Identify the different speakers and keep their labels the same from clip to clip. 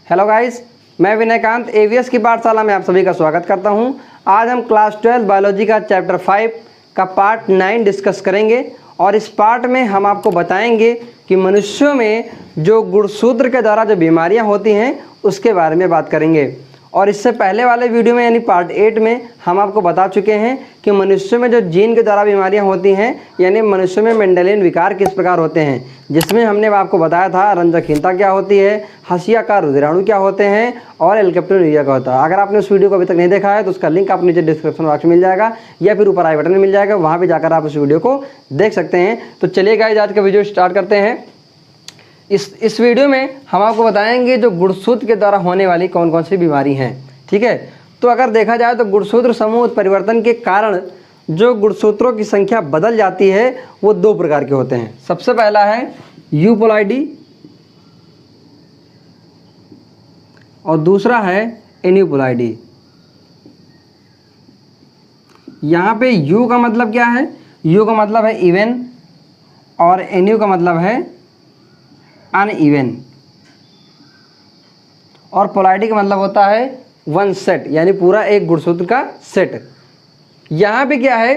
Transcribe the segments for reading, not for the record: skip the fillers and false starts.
Speaker 1: Hello guys, मैं Vinaykant ABS की पाठशाला में आप सभी का स्वागत करता हूं। आज हम क्लास 12 बायोलॉजी का चैप्टर 5 का पार्ट 9 डिस्कस करेंगे और इस पार्ट में हम आपको बताएंगे कि मनुष्यों में जो गुणसूत्र के द्वारा जो बीमारियां होती हैं उसके बारे में बात करेंगे। और इससे पहले वाले वीडियो में यानी पार्ट 8 में हम आपको बता चुके हैं कि मनुष्यों में जो जीन के द्वारा बीमारियां होती हैं यानी मनुष्यों में मेंडेलियन विकार किस प्रकार होते हैं, जिसमें हमने आपको बताया था रंजकहीनता क्या होती है, हंसियाकार रुधिराणु क्या होते हैं और एल्केप्टोन्यूरिया क्या होता है। अगर आपने उस वीडियो को अभी तक नहीं देखा है तो उसका लिंक आपको नीचे डिस्क्रिप्शन बॉक्स में मिल जाएगा या फिर ऊपर आई बटन में मिल जाएगा, वहाँ पर जाकर आप उस वीडियो को देख सकते हैं। तो चलिए गाइस, आज का वीडियो स्टार्ट करते हैं। इस वीडियो में हम आपको बताएंगे जो गुणसूत्र के द्वारा होने वाली कौन कौन सी बीमारी हैं। ठीक है, तो अगर देखा जाए तो गुणसूत्र समूह परिवर्तन के कारण जो गुणसूत्रों की संख्या बदल जाती है वो दो प्रकार के होते हैं। सबसे पहला है यूपोलॉइडी और दूसरा है एन्यूपोलॉइडी। यहाँ पे यू का मतलब क्या है? यू का मतलब है इवन और एन्यू का मतलब है अनइवन और पोलैरिटी का मतलब होता है वन सेट, यानी पूरा एक गुणसूत्र का सेट। यहाँ पे क्या है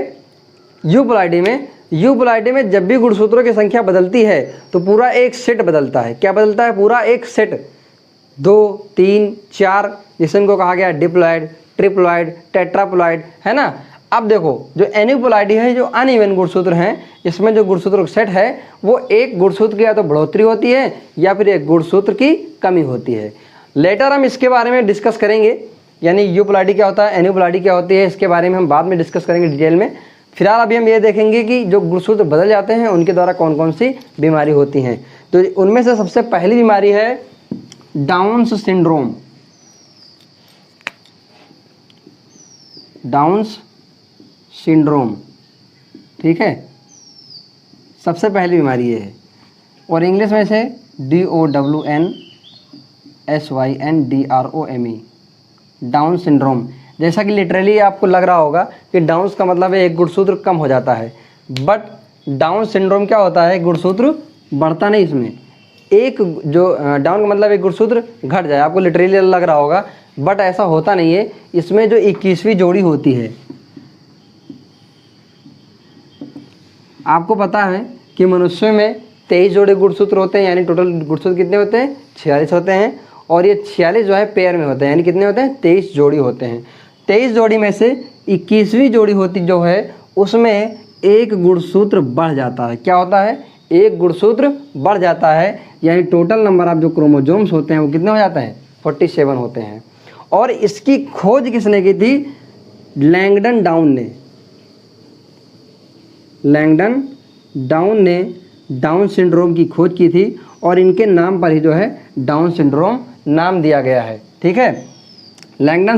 Speaker 1: यूपोलैरिटी में जब भी गुणसूत्रों की संख्या बदलती है तो पूरा एक सेट बदलता है। क्या बदलता है? पूरा एक सेट, 2, 3, 4, जिसे इनको कहा गया डिप्लॉइड, ट्रिप्लॉइड, टेट्राप्लॉइड, है ना। अब देखो जो एन्यूपोलॉइडी है, जो अनइवन गुणसूत्र हैं, इसमें जो गुणसूत्र का सेट है वो एक गुणसूत्र की या तो बढ़ोतरी होती है या फिर एक गुणसूत्र की कमी होती है। लेटर हम इसके बारे में डिस्कस करेंगे, यानी यूपोलॉइडी क्या होता है, एन्यूपोलॉइडी क्या होती है, इसके बारे में हम बाद में डिस्कस करेंगे डिटेल में। फिलहाल अभी हम ये देखेंगे कि जो गुणसूत्र बदल जाते हैं उनके द्वारा कौन कौन सी बीमारी होती हैं। तो उनमें से सबसे पहली बीमारी है डाउन्स सिंड्रोम। डाउन्स सिंड्रोम, ठीक है, सबसे पहली बीमारी ये है और इंग्लिश में से DOWNSYNDROME, डाउन सिंड्रोम। जैसा कि लिटरली आपको लग रहा होगा कि डाउन्स का मतलब है एक गुणसूत्र कम हो जाता है, बट डाउन सिंड्रोम क्या होता है, गुणसूत्र बढ़ता नहीं, इसमें एक जो डाउन का मतलब एक गुणसूत्र घट जाए, आपको लिटरली लग रहा होगा, बट ऐसा होता नहीं है। इसमें जो 21वीं जोड़ी होती है, आपको पता है कि मनुष्य में 23 जोड़े गुणसूत्र होते हैं, यानी टोटल गुणसूत्र कितने होते हैं? 46 होते हैं और ये 46 जो है पेयर में होते हैं, यानी कितने होते हैं? 23 जोड़ी होते हैं। 23 जोड़ी में से 21वीं जोड़ी होती जो है उसमें एक गुणसूत्र बढ़ जाता है। क्या होता है? एक गुणसूत्र बढ़ जाता है, यानी टोटल नंबर ऑफ जो क्रोमोजोम्स होते हैं वो कितने हो जाते हैं? 47 होते हैं। और इसकी खोज किसने की थी? लैंगडन डाउन ने डाउन सिंड्रोम की खोज की थी और इनके नाम पर ही जो है डाउन सिंड्रोम नाम दिया गया है। ठीक है, लैंगडन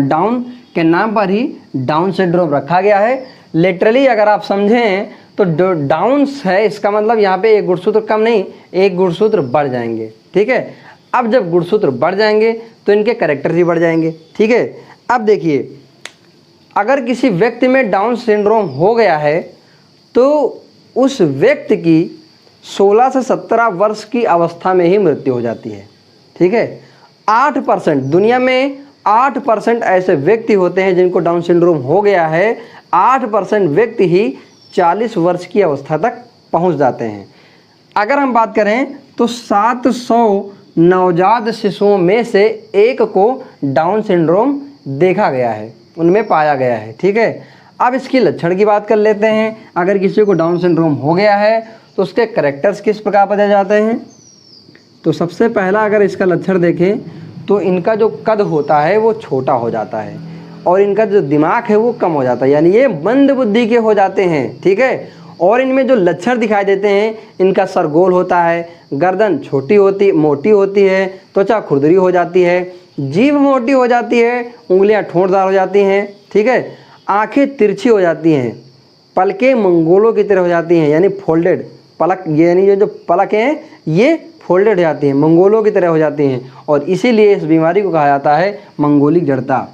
Speaker 1: डाउन के नाम पर ही डाउन सिंड्रोम रखा गया है। लिटरली अगर आप समझें तो डाउन्स है, इसका मतलब यहाँ पे एक गुणसूत्र कम नहीं, एक गुणसूत्र बढ़ जाएंगे। ठीक है, अब जब गुणसूत्र बढ़ जाएंगे तो इनके कैरेक्टर भी बढ़ जाएंगे। ठीक है, अब देखिए, अगर किसी व्यक्ति में डाउन सिंड्रोम हो गया है तो उस व्यक्ति की 16 से 17 वर्ष की अवस्था में ही मृत्यु हो जाती है। ठीक है, 8%, दुनिया में 8% ऐसे व्यक्ति होते हैं जिनको डाउन सिंड्रोम हो गया है। 8% व्यक्ति ही 40 वर्ष की अवस्था तक पहुंच जाते हैं। अगर हम बात करें तो 700 नवजात शिशुओं में से एक को डाउन सिंड्रोम देखा गया है, उनमें पाया गया है। ठीक है, अब इसकी लक्षण की बात कर लेते हैं। अगर किसी को डाउन सिंड्रोम हो गया है तो उसके कैरेक्टर्स किस प्रकार बताए जाते हैं? तो सबसे पहला अगर इसका लक्षण देखें तो इनका जो कद होता है वो छोटा हो जाता है और इनका जो दिमाग है वो कम हो जाता है, यानी ये मंद बुद्धि के हो जाते हैं। ठीक है, और इनमें जो लक्षण दिखाई देते हैं, इनका सर गोल होता है, गर्दन मोटी होती है, त्वचा खुरदरी हो जाती है, जीभ मोटी हो जाती है, उंगलियां ठोंठदार हो जाती हैं। ठीक है, आंखें तिरछी हो जाती हैं, पलकें मंगोलों की तरह हो जाती हैं, यानी फोल्डेड पलक, यानी ये जो पलक हैं ये फोल्डेड हो जाती हैं, मंगोलों की तरह हो जाती हैं और इसीलिए इस बीमारी को कहा जाता है मंगोलिक जड़ता।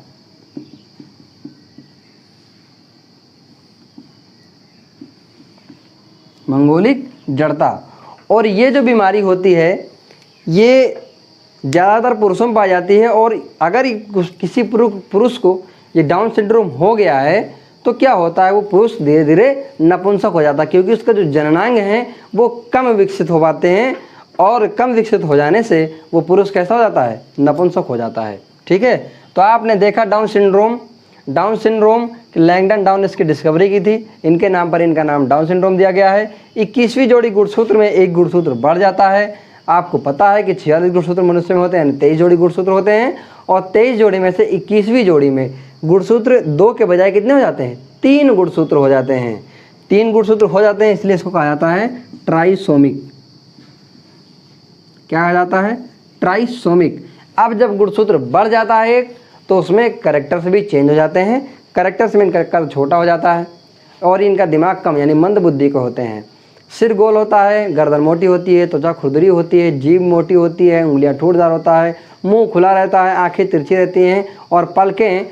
Speaker 1: मंगोलिक जड़ता। और ये जो बीमारी होती है ये ज़्यादातर पुरुषों में पाई जाती है। और अगर किसी पुरुष को ये डाउन सिंड्रोम हो गया है तो क्या होता है, वो पुरुष धीरे धीरे नपुंसक हो जाता है, क्योंकि उसका जो जननांग हैं वो कम विकसित हो पाते हैं। और कम विकसित हो जाने से वो पुरुष कैसा हो जाता है, नपुंसक हो जाता है। ठीक है, तो आपने देखा डाउन सिंड्रोम लैंगडन डाउन इसकी डिस्कवरी की थी, इनके नाम पर इनका नाम डाउन सिंड्रोम दिया गया है। 21वीं जोड़ी गुणसूत्र में एक गुणसूत्र बढ़ जाता है। आपको पता है कि 46 गुणसूत्र मनुष्य में होते हैं, यानी 23 जोड़ी गुणसूत्र होते हैं। और 23 जोड़ी में से 21वीं जोड़ी में गुणसूत्र 2 के बजाय कितने हो जाते हैं, 3 गुणसूत्र हो जाते हैं। 3 गुणसूत्र हो जाते हैं, इसलिए इसको कहा जाता है ट्राइसोमिक। क्या कहा जाता है, ट्राइसोमिक। अब जब गुणसूत्र बढ़ जाता है एक, तो उसमें कैरेक्टर्स भी चेंज हो जाते हैं। कैरेक्टर्स में इनका कद छोटा हो जाता है और इनका दिमाग कम यानी मंद बुद्धि के होते हैं। सिर गोल होता है, गर्दन मोटी होती है, त्वचा खुरदरी होती है, जीभ मोटी होती है, उंगलियां ठूठदार होता है, मुंह खुला रहता है, आंखें तिरछी रहती हैं और पलकें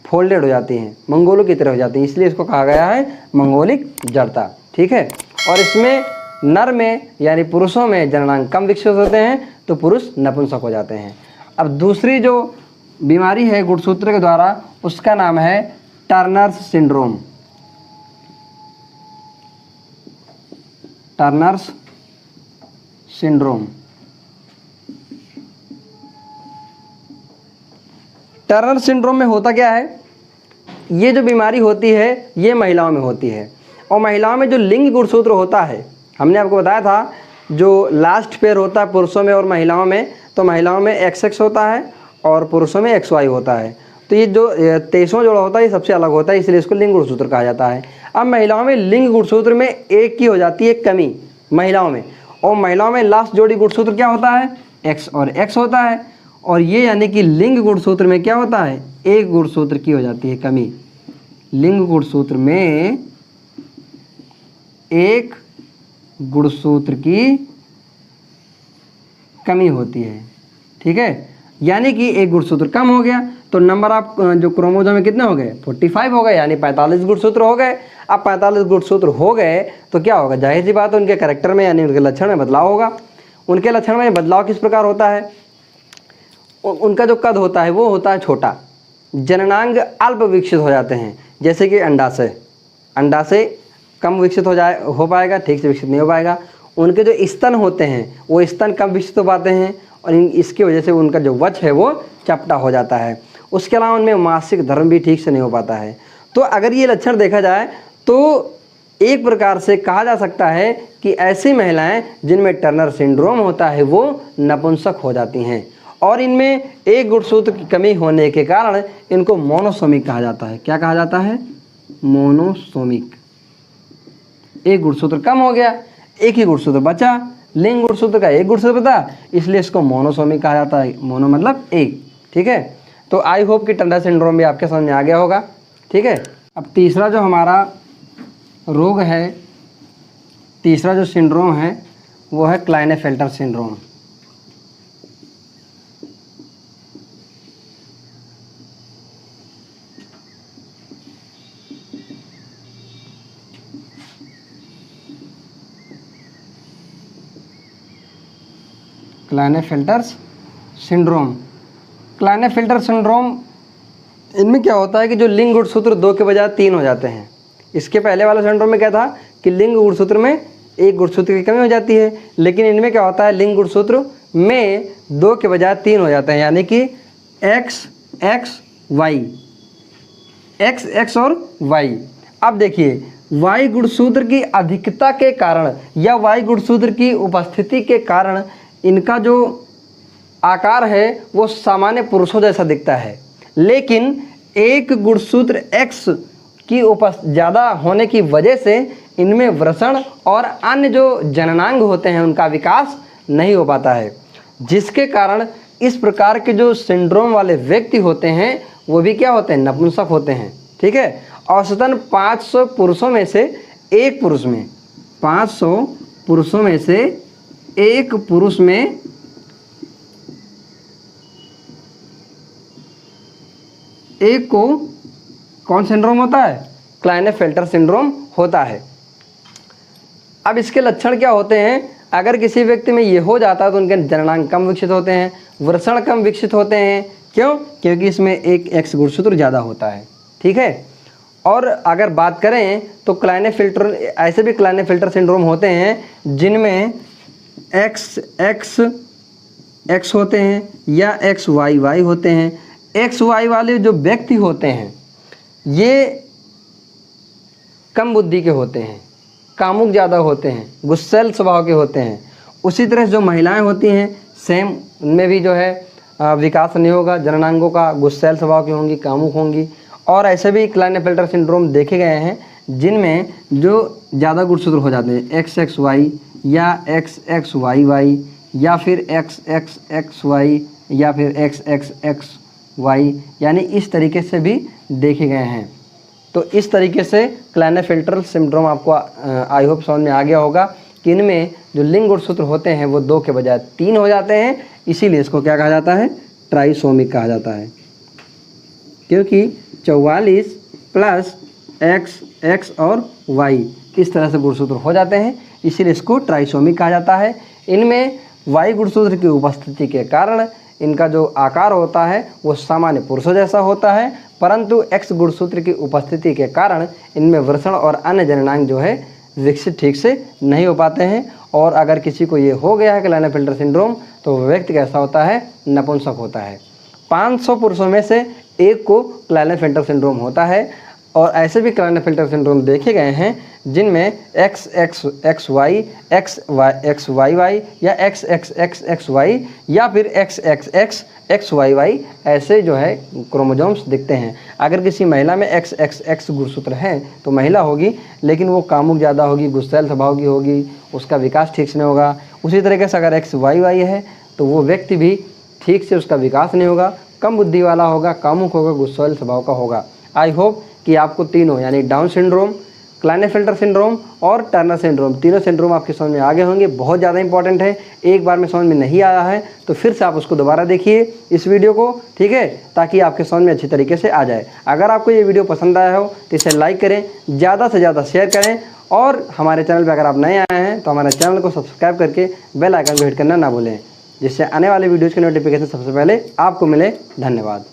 Speaker 1: फोल्डेड हो जाती हैं, मंगोलों की तरह हो जाती हैं। इसलिए इसको कहा गया है मंगोलिक जड़ता। ठीक है, और इसमें नर में यानी पुरुषों में जननांग कम विकसित होते हैं तो पुरुष नपुंसक हो जाते हैं। अब दूसरी जो बीमारी है गुणसूत्र के द्वारा, उसका नाम है Turners syndrome. Turners syndrome. Turner syndrome में होता क्या है, ये जो बीमारी होती है ये महिलाओं में होती है। और महिलाओं में जो लिंग गुणसूत्र होता है, हमने आपको बताया था जो लास्ट पेयर होता है पुरुषों में और महिलाओं में, तो महिलाओं में XX होता है और पुरुषों में XY होता है। तो ये जो 23वां जोड़ा होता है ये सबसे अलग होता है, इसलिए इसको लिंग गुणसूत्र कहा जाता है। अब महिलाओं में लिंग गुणसूत्र में एक की हो जाती है कमी महिलाओं में, और महिलाओं में लास्ट जोड़ी गुणसूत्र क्या होता है, X और X होता है। और ये यानी कि लिंग गुणसूत्र में क्या होता है, एक गुणसूत्र की हो जाती है कमी। लिंग गुणसूत्र में एक गुणसूत्र की कमी होती है। ठीक है, यानी कि एक गुणसूत्र कम हो गया तो नंबर ऑफ जो क्रोमोसोम में कितने हो गए, 45 हो गए, यानी 45 गुणसूत्र हो गए। अब 45 गुणसूत्र हो गए तो क्या होगा, जाहिर सी बात है उनके कैरेक्टर में यानी उनके लक्षण में बदलाव होगा। उनके लक्षण में बदलाव किस प्रकार होता है, उनका जो कद होता है वो होता है छोटा, जननांग अल्प विकसित हो जाते हैं। जैसे कि अंडाशय कम विकसित हो पाएगा, ठीक से विकसित नहीं हो पाएगा। उनके जो स्तन होते हैं वो स्तन कम विकसित हो पाते हैं और इसकी वजह से उनका जो वक्ष है वो चपटा हो जाता है। उसके अलावा उनमें मासिक धर्म भी ठीक से नहीं हो पाता है। तो अगर ये लक्षण देखा जाए तो एक प्रकार से कहा जा सकता है कि ऐसी महिलाएं जिनमें टर्नर सिंड्रोम होता है वो नपुंसक हो जाती हैं। और इनमें एक गुणसूत्र की कमी होने के कारण इनको मोनोसोमिक कहा जाता है। क्या कहा जाता है, मोनोसोमिक। एक गुणसूत्र कम हो गया, एक ही गुणसूत्र बचा, लिंग गुणसूत्र का एक गुणसूत्र बता, इसलिए इसको मोनोसोमिक कहा जाता है। मोनो मतलब एक। ठीक है, तो आई होप कि टर्नर सिंड्रोम भी आपके समझ में आ गया होगा। ठीक है, अब तीसरा जो हमारा रोग है, तीसरा जो सिंड्रोम है वो है क्लाइनेफेल्टर सिंड्रोम। क्लाइनेफेल्टर सिंड्रोम इनमें क्या होता है कि जो लिंग गुणसूत्र 2 के बजाय 3 हो जाते हैं। इसके पहले वाला सिंड्रोम में क्या था कि लिंग गुणसूत्र में एक गुणसूत्र की कमी हो जाती है, लेकिन इनमें क्या होता है, लिंग गुणसूत्र में 2 के बजाय 3 हो जाते हैं, यानी कि X और Y। अब देखिए Y गुणसूत्र की अधिकता के कारण या Y गुणसूत्र की उपस्थिति के कारण इनका जो आकार है वो सामान्य पुरुषों जैसा दिखता है, लेकिन एक गुणसूत्र X की ज़्यादा होने की वजह से इनमें वृषण और अन्य जो जननांग होते हैं उनका विकास नहीं हो पाता है, जिसके कारण इस प्रकार के जो सिंड्रोम वाले व्यक्ति होते हैं वो भी क्या होते हैं, नपुंसक होते हैं। ठीक है, औसतन 500 पुरुषों में से एक पुरुष में 500 पुरुषों में से एक पुरुष में एक को कौन सिंड्रोम होता है, क्लाइनेफेल्टर सिंड्रोम होता है। अब इसके लक्षण क्या होते हैं? अगर किसी व्यक्ति में ये हो जाता है तो उनके जननांग कम विकसित होते हैं, वृषण कम विकसित होते हैं। क्यों? क्योंकि इसमें एक एक्स गुणसूत्र ज़्यादा होता है। ठीक है। और अगर बात करें तो क्लाइनेफिल्टर, ऐसे भी क्लाइनेफिल्टर सिंड्रोम होते हैं जिनमें एक्स होते हैं या XYY होते हैं। XY वाले जो व्यक्ति होते हैं ये कम बुद्धि के होते हैं, कामुक ज़्यादा होते हैं, गुस्सैल स्वभाव के होते हैं। उसी तरह जो महिलाएं होती हैं सेम, उनमें भी जो है विकास नहीं होगा जननांगों का, गुस्सैल स्वभाव की होंगी, कामुक होंगी। और ऐसे भी क्लाइनेफिल्टर सिंड्रोम देखे गए हैं जिनमें जो ज़्यादा गुणसूत्र हो जाते हैं XXY या XXYY या फिर XXXY या फिर XXXY, यानी इस तरीके से भी देखे गए हैं। तो इस तरीके से क्लाइनेफिल्टर सिंड्रोम आपको आई होप समझ में आ गया होगा कि इनमें जो लिंग गुणसूत्र होते हैं वो 2 के बजाय 3 हो जाते हैं। इसीलिए इसको क्या कहा जाता है? ट्राइसोमिक कहा जाता है, क्योंकि 44 प्लस X और Y इस तरह से गुणसूत्र हो जाते हैं, इसीलिए इसको ट्राइसोमिक कहा जाता है। इनमें Y गुणसूत्र की उपस्थिति के कारण इनका जो आकार होता है वो सामान्य पुरुषों जैसा होता है, परंतु X गुणसूत्र की उपस्थिति के कारण इनमें वृषण और अन्य जननांग जो है विकसित ठीक से नहीं हो पाते हैं। और अगर किसी को ये हो गया है क्लाइनेफिल्टर सिंड्रोम तो व्यक्ति कैसा होता है? नपुंसक होता है। 500 पुरुषों में से एक को क्लाइनेफिल्टर सिंड्रोम होता है। और ऐसे भी क्लाइनेफिल्टर सिंड्रोम देखे गए हैं जिनमें XXXY, XYY या XXXXY या फिर XXXXYY ऐसे जो है क्रोमोसोम्स दिखते हैं। अगर किसी महिला में XXX गुणसूत्र है तो महिला होगी, लेकिन वो कामुक ज़्यादा होगी, गुस्सैल स्वभाव की होगी, उसका विकास ठीक से नहीं होगा। उसी तरीके से अगर XYY है तो वो व्यक्ति भी ठीक से उसका विकास नहीं होगा, कम बुद्धि वाला होगा, कामुक होगा, गुस्सैल स्वभाव का होगा। आई होप कि आपको तीनों यानी डाउन सिंड्रोम, क्लाइनेफिल्टर सिंड्रोम और टर्नर सिंड्रोम, तीनों सिंड्रोम आपके समझ में आ गए होंगे। बहुत ज़्यादा इंपॉर्टेंट है, एक बार में समझ में नहीं आया है तो फिर से आप उसको दोबारा देखिए इस वीडियो को, ठीक है, ताकि आपके समझ में अच्छी तरीके से आ जाए। अगर आपको ये वीडियो पसंद आया हो तो इसे लाइक करें, ज़्यादा से ज़्यादा शेयर करें और हमारे चैनल पर अगर आप नए आए हैं तो हमारे चैनल को सब्सक्राइब करके बेल आइकन को हिट करना ना भूलें, जिससे आने वाले वीडियोज़ के नोटिफिकेशन सबसे पहले आपको मिले। धन्यवाद।